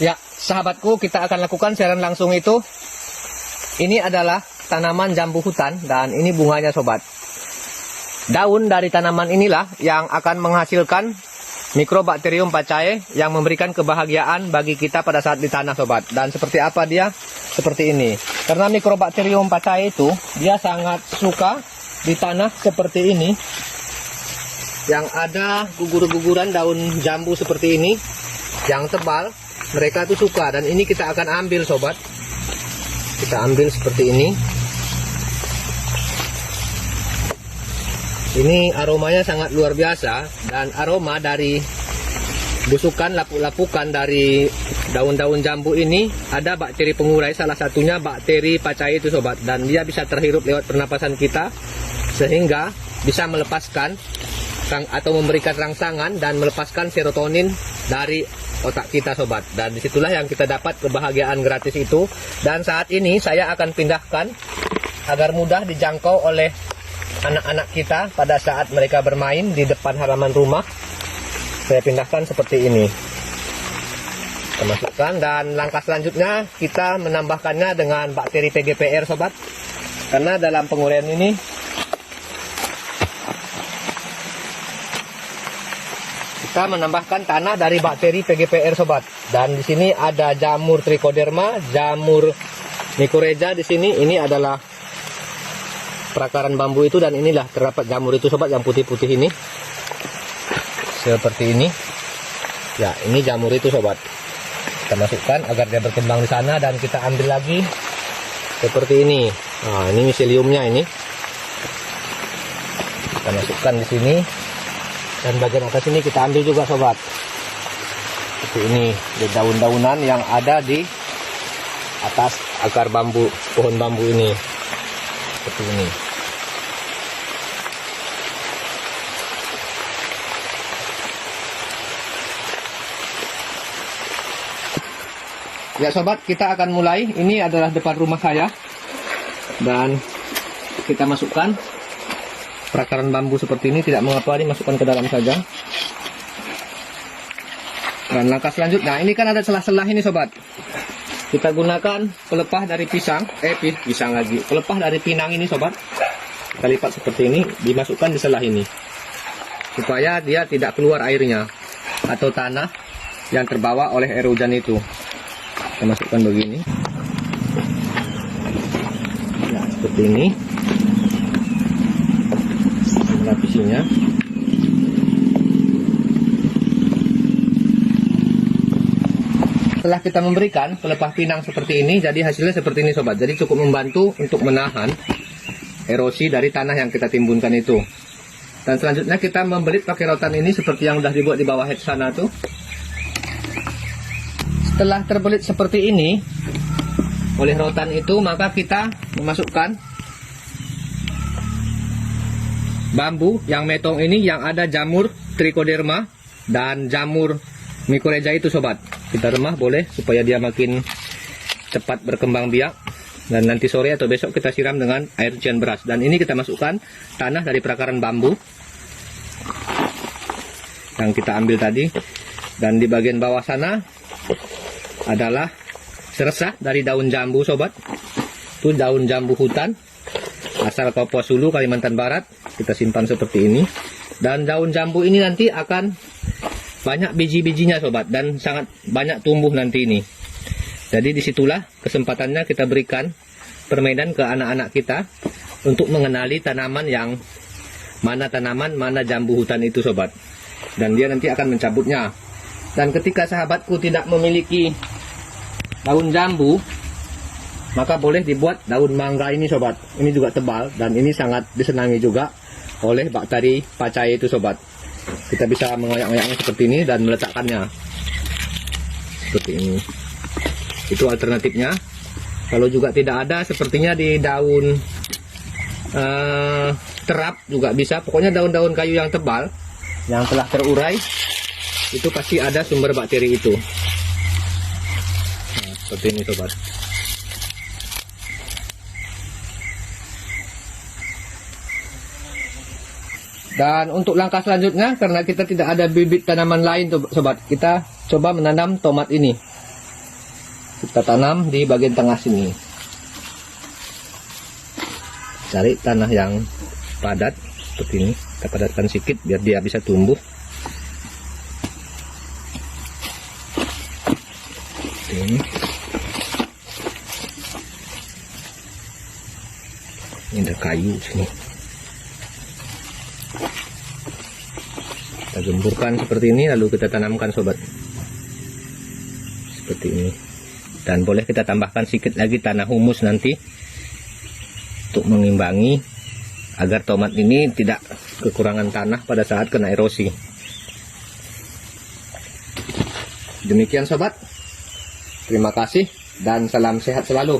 Ya, sahabatku, kita akan lakukan siaran langsung itu. Ini adalah tanaman jambu hutan dan ini bunganya sobat. Daun dari tanaman inilah yang akan menghasilkan Microbacterium pacae yang memberikan kebahagiaan bagi kita pada saat di tanah sobat. Dan seperti apa dia? Seperti ini. Karena Microbacterium pacae itu dia sangat suka di tanah seperti ini, yang ada gugur-guguran daun jambu seperti ini yang tebal. Mereka tuh suka, dan ini kita akan ambil sobat. Kita ambil seperti ini. Ini aromanya sangat luar biasa, dan aroma dari busukan lapuk-lapukan dari daun-daun jambu ini ada bakteri pengurai, salah satunya bakteri pacae itu sobat, dan dia bisa terhirup lewat pernapasan kita sehingga bisa melepaskan atau memberikan rangsangan dan melepaskan serotonin dari otak kita sobat. Dan disitulah yang kita dapat kebahagiaan gratis itu. Dan saat ini saya akan pindahkan agar mudah dijangkau oleh anak-anak kita pada saat mereka bermain di depan halaman rumah. Saya pindahkan seperti ini. Kita masukkan, dan langkah selanjutnya kita menambahkannya dengan bakteri PGPR sobat. Karena dalam penguraian ini kita menambahkan tanah dari bakteri PGPR sobat. Dan di sini ada jamur Trichoderma, jamur Mycorrhiza di sini. Ini adalah perakaran bambu itu, dan inilah terdapat jamur itu sobat yang putih-putih ini. Seperti ini. Ya, ini jamur itu sobat. Kita masukkan agar dia berkembang di sana, dan kita ambil lagi seperti ini. Nah, ini miseliumnya ini. Kita masukkan di sini. Dan bagian atas ini kita ambil juga sobat. Seperti ini, di daun-daunan yang ada di atas akar bambu, pohon bambu ini. Seperti ini. Ya sobat, kita akan mulai. Ini adalah depan rumah saya. Dan kita masukkan perakaran bambu seperti ini, tidak mengapa dimasukkan ke dalam saja. Dan langkah selanjutnya, ini kan ada celah-celah ini sobat. Kita gunakan pelepah dari pisang, pisang lagi. Pelepah dari pinang ini sobat. Kita lipat seperti ini, dimasukkan di celah ini. Supaya dia tidak keluar airnya atau tanah yang terbawa oleh air hujan itu. Kita masukkan begini. Ya, seperti ini. Lapisinya. Setelah kita memberikan pelepah pinang seperti ini, jadi hasilnya seperti ini sobat. Jadi cukup membantu untuk menahan erosi dari tanah yang kita timbunkan itu. Dan selanjutnya kita membelit pakai rotan ini seperti yang sudah dibuat di bawah head sana tuh. Setelah terbelit seperti ini oleh rotan itu, maka kita memasukkan bambu yang metong ini yang ada jamur Trichoderma dan jamur Mycorrhiza itu sobat. Kita remah boleh supaya dia makin cepat berkembang biak. Dan nanti sore atau besok kita siram dengan air cucian beras. Dan ini kita masukkan tanah dari perakaran bambu yang kita ambil tadi. Dan di bagian bawah sana adalah seresah dari daun jambu sobat. Itu daun jambu hutan asal Kapuas Hulu, Kalimantan Barat. Kita simpan seperti ini. Dan daun jambu ini nanti akan banyak biji-bijinya sobat, dan sangat banyak tumbuh nanti ini. Jadi disitulah kesempatannya kita berikan permainan ke anak-anak kita untuk mengenali tanaman yang mana jambu hutan itu sobat. Dan dia nanti akan mencabutnya. Dan ketika sahabatku tidak memiliki daun jambu, maka boleh dibuat daun mangga ini sobat. Ini juga tebal, dan ini sangat disenangi juga oleh bakteri pacae itu sobat. Kita bisa mengoyak-ngoyaknya seperti ini dan meletakkannya seperti ini. Itu alternatifnya. Kalau juga tidak ada, sepertinya di daun terap juga bisa. Pokoknya daun-daun kayu yang tebal yang telah terurai itu pasti ada sumber bakteri itu. Nah, seperti ini sobat. Dan untuk langkah selanjutnya, karena kita tidak ada bibit tanaman lain sobat, kita coba menanam tomat ini. kita tanam di bagian tengah sini. Cari tanah yang padat seperti ini, kita padatkan sedikit biar dia bisa tumbuh. Ini ada kayu sini. Kita gemburkan seperti ini, lalu kita tanamkan sobat. Seperti ini. Dan boleh kita tambahkan sedikit lagi tanah humus nanti untuk mengimbangi agar tomat ini tidak kekurangan tanah pada saat kena erosi. Demikian sobat. Terima kasih dan salam sehat selalu.